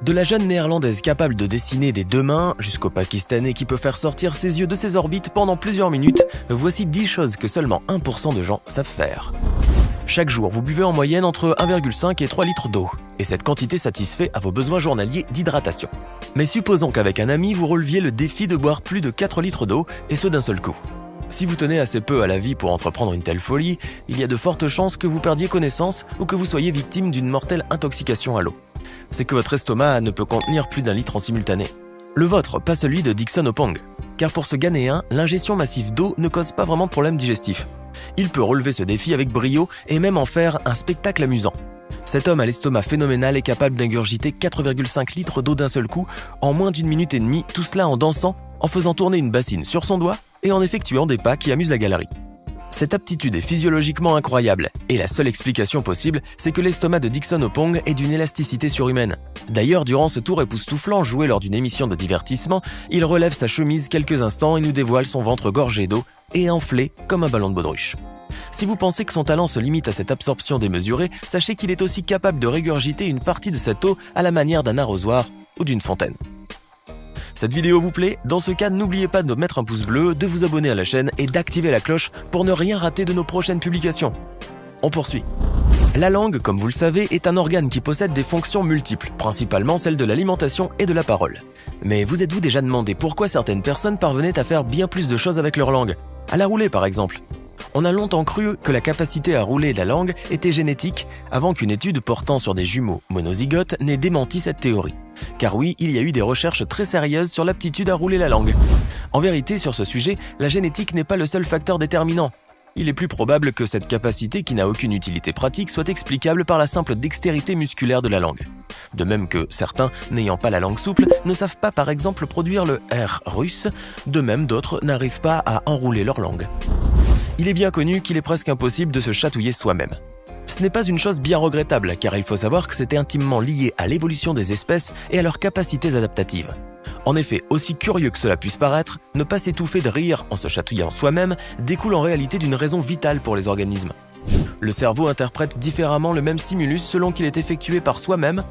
De la jeune néerlandaise capable de dessiner des deux mains, jusqu'au pakistanais qui peut faire sortir ses yeux de ses orbites pendant plusieurs minutes, voici 10 choses que seulement 1% de gens savent faire. Chaque jour, vous buvez en moyenne entre 1,5 et 3 litres d'eau, et cette quantité satisfait à vos besoins journaliers d'hydratation. Mais supposons qu'avec un ami, vous releviez le défi de boire plus de 4 litres d'eau, et ce d'un seul coup. Si vous tenez assez peu à la vie pour entreprendre une telle folie, il y a de fortes chances que vous perdiez connaissance ou que vous soyez victime d'une mortelle intoxication à l'eau. C'est que votre estomac ne peut contenir plus d'1 litre en simultané. Le vôtre, pas celui de Dixon Opong. Car pour ce Ghanéen, l'ingestion massive d'eau ne cause pas vraiment de problème digestif. Il peut relever ce défi avec brio et même en faire un spectacle amusant. Cet homme à l'estomac phénoménal est capable d'ingurgiter 4,5 litres d'eau d'un seul coup en moins d'1 minute et demie, tout cela en dansant, en faisant tourner une bassine sur son doigt et en effectuant des pas qui amusent la galerie. Cette aptitude est physiologiquement incroyable, et la seule explication possible, c'est que l'estomac de Dixon Opong est d'une élasticité surhumaine. D'ailleurs, durant ce tour époustouflant joué lors d'une émission de divertissement, il relève sa chemise quelques instants et nous dévoile son ventre gorgé d'eau et enflé comme un ballon de baudruche. Si vous pensez que son talent se limite à cette absorption démesurée, sachez qu'il est aussi capable de régurgiter une partie de cette eau à la manière d'un arrosoir ou d'une fontaine. Cette vidéo vous plaît? Dans ce cas, n'oubliez pas de mettre un pouce bleu, de vous abonner à la chaîne et d'activer la cloche pour ne rien rater de nos prochaines publications. On poursuit. La langue, comme vous le savez, est un organe qui possède des fonctions multiples, principalement celles de l'alimentation et de la parole. Mais vous êtes-vous déjà demandé pourquoi certaines personnes parvenaient à faire bien plus de choses avec leur langue? À la rouler par exemple. On a longtemps cru que la capacité à rouler la langue était génétique avant qu'une étude portant sur des jumeaux monozygotes n'ait démenti cette théorie. Car oui, il y a eu des recherches très sérieuses sur l'aptitude à rouler la langue. En vérité, sur ce sujet, la génétique n'est pas le seul facteur déterminant. Il est plus probable que cette capacité, qui n'a aucune utilité pratique, soit explicable par la simple dextérité musculaire de la langue. De même que certains, n'ayant pas la langue souple, ne savent pas par exemple produire le R russe, de même d'autres n'arrivent pas à enrouler leur langue. Il est bien connu qu'il est presque impossible de se chatouiller soi-même. Ce n'est pas une chose bien regrettable, car il faut savoir que c'est intimement lié à l'évolution des espèces et à leurs capacités adaptatives. En effet, aussi curieux que cela puisse paraître, ne pas s'étouffer de rire en se chatouillant soi-même découle en réalité d'une raison vitale pour les organismes. Le cerveau interprète différemment le même stimulus selon qu'il est effectué par soi-même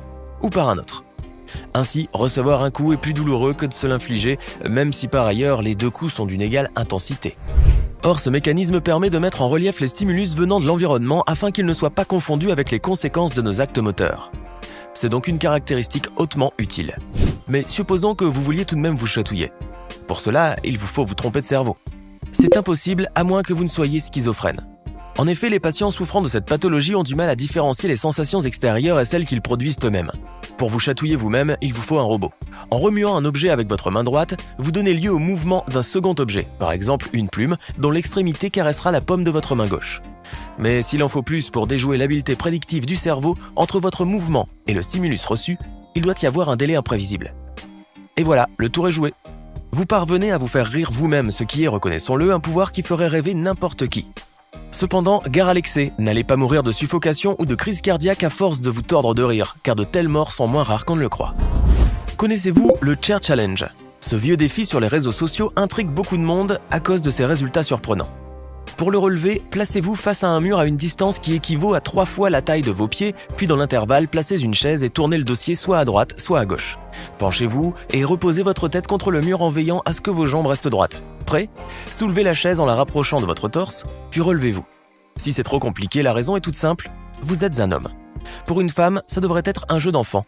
ou par un autre. Ainsi, recevoir un coup est plus douloureux que de se l'infliger, même si par ailleurs les deux coups sont d'une égale intensité. Or, ce mécanisme permet de mettre en relief les stimulus venant de l'environnement afin qu'ils ne soient pas confondus avec les conséquences de nos actes moteurs. C'est donc une caractéristique hautement utile. Mais supposons que vous vouliez tout de même vous chatouiller. Pour cela, il vous faut vous tromper de cerveau. C'est impossible à moins que vous ne soyez schizophrène. En effet, les patients souffrant de cette pathologie ont du mal à différencier les sensations extérieures et celles qu'ils produisent eux-mêmes. Pour vous chatouiller vous-même, il vous faut un robot. En remuant un objet avec votre main droite, vous donnez lieu au mouvement d'un second objet, par exemple une plume, dont l'extrémité caressera la paume de votre main gauche. Mais s'il en faut plus pour déjouer l'habileté prédictive du cerveau, entre votre mouvement et le stimulus reçu, il doit y avoir un délai imprévisible. Et voilà, le tour est joué. Vous parvenez à vous faire rire vous-même, ce qui est, reconnaissons-le, un pouvoir qui ferait rêver n'importe qui. Cependant, gare à l'excès, n'allez pas mourir de suffocation ou de crise cardiaque à force de vous tordre de rire, car de telles morts sont moins rares qu'on ne le croit. Connaissez-vous le Chair Challenge? Ce vieux défi sur les réseaux sociaux intrigue beaucoup de monde à cause de ses résultats surprenants. Pour le relever, placez-vous face à un mur à une distance qui équivaut à 3 fois la taille de vos pieds, puis dans l'intervalle, placez une chaise et tournez le dossier soit à droite, soit à gauche. Penchez-vous et reposez votre tête contre le mur en veillant à ce que vos jambes restent droites. Prêt? Soulevez la chaise en la rapprochant de votre torse, puis relevez-vous. Si c'est trop compliqué, la raison est toute simple, vous êtes un homme. Pour une femme, ça devrait être un jeu d'enfant.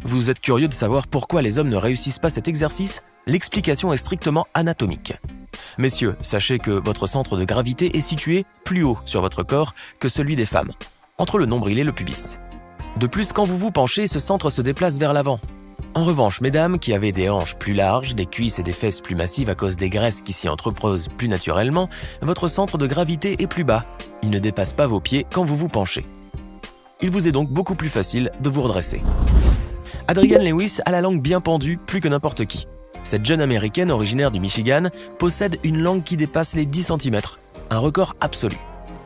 Vous êtes curieux de savoir pourquoi les hommes ne réussissent pas cet exercice? L'explication est strictement anatomique. Messieurs, sachez que votre centre de gravité est situé plus haut sur votre corps que celui des femmes, entre le nombril et le pubis. De plus, quand vous vous penchez, ce centre se déplace vers l'avant. En revanche, mesdames qui avez des hanches plus larges, des cuisses et des fesses plus massives à cause des graisses qui s'y entreposent plus naturellement, votre centre de gravité est plus bas. Il ne dépasse pas vos pieds quand vous vous penchez. Il vous est donc beaucoup plus facile de vous redresser. Adrienne Lewis a la langue bien pendue plus que n'importe qui. Cette jeune américaine originaire du Michigan possède une langue qui dépasse les 10 cm, un record absolu.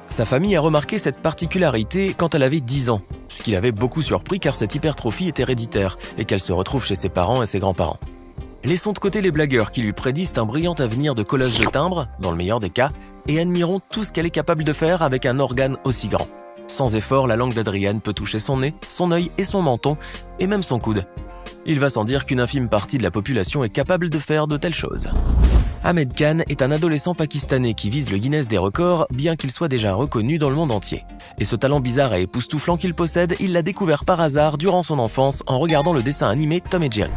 Sa famille a remarqué cette particularité quand elle avait 10 ans, ce qui l'avait beaucoup surpris car cette hypertrophie est héréditaire et qu'elle se retrouve chez ses parents et ses grands-parents. Laissons de côté les blagueurs qui lui prédisent un brillant avenir de colleuse de timbres, dans le meilleur des cas, et admirons tout ce qu'elle est capable de faire avec un organe aussi grand. Sans effort, la langue d'Adrienne peut toucher son nez, son œil et son menton, et même son coude. Il va sans dire qu'une infime partie de la population est capable de faire de telles choses. Ahmed Khan est un adolescent pakistanais qui vise le Guinness des records, bien qu'il soit déjà reconnu dans le monde entier. Et ce talent bizarre et époustouflant qu'il possède, il l'a découvert par hasard durant son enfance en regardant le dessin animé Tom et Jerry.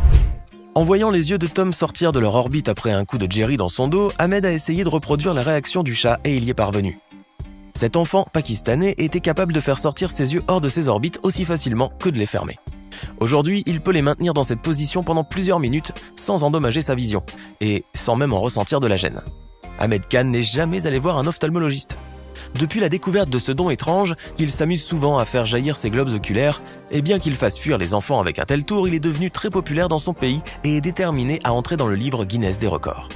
En voyant les yeux de Tom sortir de leur orbite après un coup de Jerry dans son dos, Ahmed a essayé de reproduire la réaction du chat et il y est parvenu. Cet enfant pakistanais était capable de faire sortir ses yeux hors de ses orbites aussi facilement que de les fermer. Aujourd'hui, il peut les maintenir dans cette position pendant plusieurs minutes sans endommager sa vision, et sans même en ressentir de la gêne. Ahmed Khan n'est jamais allé voir un ophtalmologiste. Depuis la découverte de ce don étrange, il s'amuse souvent à faire jaillir ses globes oculaires, et bien qu'il fasse fuir les enfants avec un tel tour, il est devenu très populaire dans son pays et est déterminé à entrer dans le livre Guinness des records.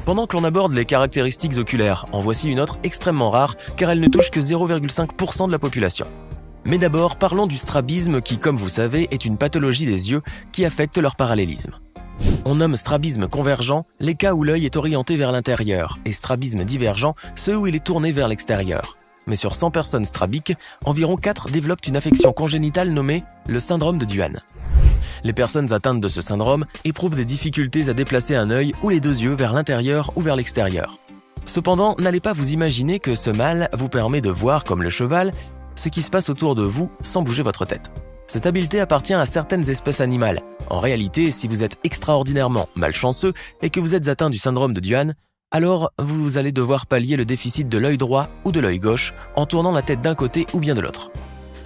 Pendant que l'on aborde les caractéristiques oculaires, en voici une autre extrêmement rare car elle ne touche que 0,5% de la population. Mais d'abord, parlons du strabisme qui, comme vous savez, est une pathologie des yeux qui affecte leur parallélisme. On nomme strabisme convergent les cas où l'œil est orienté vers l'intérieur et strabisme divergent ceux où il est tourné vers l'extérieur. Mais sur 100 personnes strabiques, environ 4 développent une affection congénitale nommée le syndrome de Duane. Les personnes atteintes de ce syndrome éprouvent des difficultés à déplacer un œil ou les deux yeux vers l'intérieur ou vers l'extérieur. Cependant, n'allez pas vous imaginer que ce mal vous permet de voir comme le cheval ce qui se passe autour de vous sans bouger votre tête. Cette habileté appartient à certaines espèces animales. En réalité, si vous êtes extraordinairement malchanceux et que vous êtes atteint du syndrome de Duane, alors vous allez devoir pallier le déficit de l'œil droit ou de l'œil gauche en tournant la tête d'un côté ou bien de l'autre.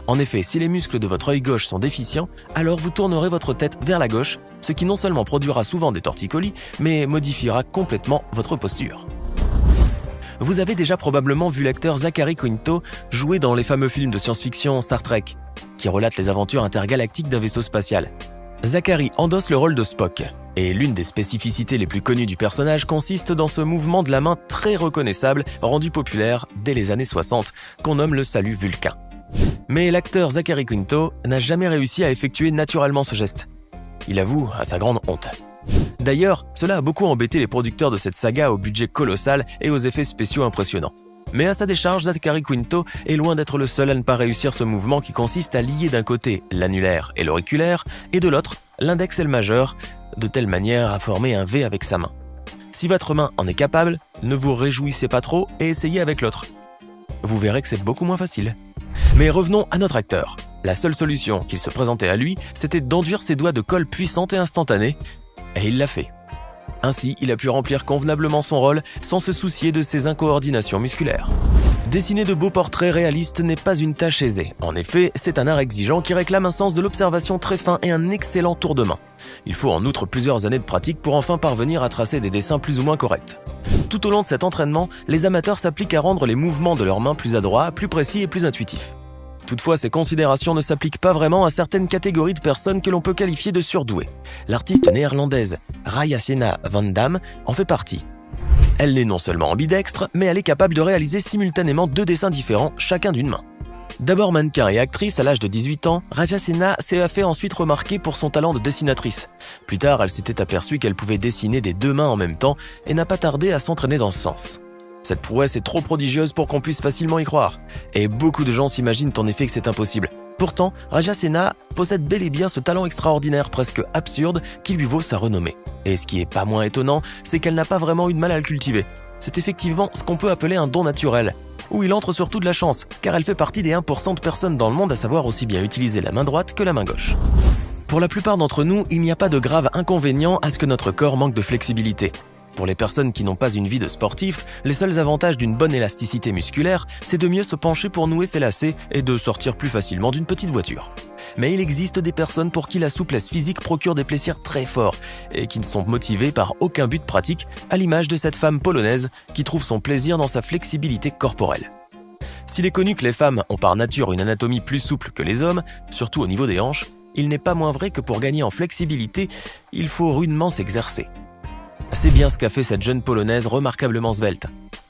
En effet, si les muscles de votre œil gauche sont déficients, alors vous tournerez votre tête vers la gauche, ce qui non seulement produira souvent des torticolis, mais modifiera complètement votre posture. Vous avez déjà probablement vu l'acteur Zachary Quinto jouer dans les fameux films de science-fiction Star Trek, qui relatent les aventures intergalactiques d'un vaisseau spatial. Zachary endosse le rôle de Spock, et l'une des spécificités les plus connues du personnage consiste dans ce mouvement de la main très reconnaissable, rendu populaire dès les années 60, qu'on nomme le salut vulcain. Mais l'acteur Zachary Quinto n'a jamais réussi à effectuer naturellement ce geste. Il avoue à sa grande honte. D'ailleurs, cela a beaucoup embêté les producteurs de cette saga au budget colossal et aux effets spéciaux impressionnants. Mais à sa décharge, Zachary Quinto est loin d'être le seul à ne pas réussir ce mouvement qui consiste à lier d'un côté l'annulaire et l'auriculaire et de l'autre l'index et le majeur, de telle manière à former un V avec sa main. Si votre main en est capable, ne vous réjouissez pas trop et essayez avec l'autre. Vous verrez que c'est beaucoup moins facile. Mais revenons à notre acteur. La seule solution qu'il se présentait à lui, c'était d'enduire ses doigts de colle puissante et instantanée, et il l'a fait. Ainsi, il a pu remplir convenablement son rôle sans se soucier de ses incoordinations musculaires. Dessiner de beaux portraits réalistes n'est pas une tâche aisée. En effet, c'est un art exigeant qui réclame un sens de l'observation très fin et un excellent tour de main. Il faut en outre plusieurs années de pratique pour enfin parvenir à tracer des dessins plus ou moins corrects. Tout au long de cet entraînement, les amateurs s'appliquent à rendre les mouvements de leurs mains plus adroits, plus précis et plus intuitifs. Toutefois, ces considérations ne s'appliquent pas vraiment à certaines catégories de personnes que l'on peut qualifier de surdouées. L'artiste néerlandaise Rayasena van Damme en fait partie. Elle n'est non seulement ambidextre, mais elle est capable de réaliser simultanément 2 dessins différents, chacun d'une main. D'abord mannequin et actrice à l'âge de 18 ans, Rayasena s'est fait ensuite remarquer pour son talent de dessinatrice. Plus tard, elle s'était aperçue qu'elle pouvait dessiner des 2 mains en même temps et n'a pas tardé à s'entraîner dans ce sens. Cette prouesse est trop prodigieuse pour qu'on puisse facilement y croire. Et beaucoup de gens s'imaginent en effet que c'est impossible. Pourtant, Rayasena possède bel et bien ce talent extraordinaire, presque absurde, qui lui vaut sa renommée. Et ce qui est pas moins étonnant, c'est qu'elle n'a pas vraiment eu de mal à le cultiver. C'est effectivement ce qu'on peut appeler un don naturel, où il entre surtout de la chance, car elle fait partie des 1% de personnes dans le monde à savoir aussi bien utiliser la main droite que la main gauche. Pour la plupart d'entre nous, il n'y a pas de grave inconvénient à ce que notre corps manque de flexibilité. Pour les personnes qui n'ont pas une vie de sportif, les seuls avantages d'une bonne élasticité musculaire, c'est de mieux se pencher pour nouer ses lacets et de sortir plus facilement d'une petite voiture. Mais il existe des personnes pour qui la souplesse physique procure des plaisirs très forts et qui ne sont motivées par aucun but pratique, à l'image de cette femme polonaise qui trouve son plaisir dans sa flexibilité corporelle. S'il est connu que les femmes ont par nature une anatomie plus souple que les hommes, surtout au niveau des hanches, il n'est pas moins vrai que pour gagner en flexibilité, il faut rudement s'exercer. C'est bien ce qu'a fait cette jeune Polonaise remarquablement svelte.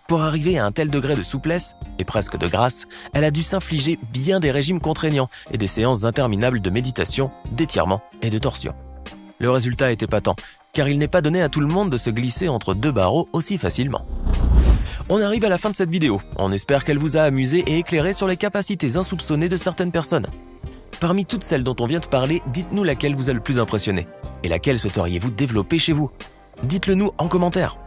Pour arriver à un tel degré de souplesse, et presque de grâce, elle a dû s'infliger bien des régimes contraignants et des séances interminables de méditation, d'étirement et de torsion. Le résultat est épatant, car il n'est pas donné à tout le monde de se glisser entre 2 barreaux aussi facilement. On arrive à la fin de cette vidéo, on espère qu'elle vous a amusé et éclairé sur les capacités insoupçonnées de certaines personnes. Parmi toutes celles dont on vient de parler, dites-nous laquelle vous a le plus impressionné et laquelle souhaiteriez-vous développer chez vous. Dites-le nous en commentaire.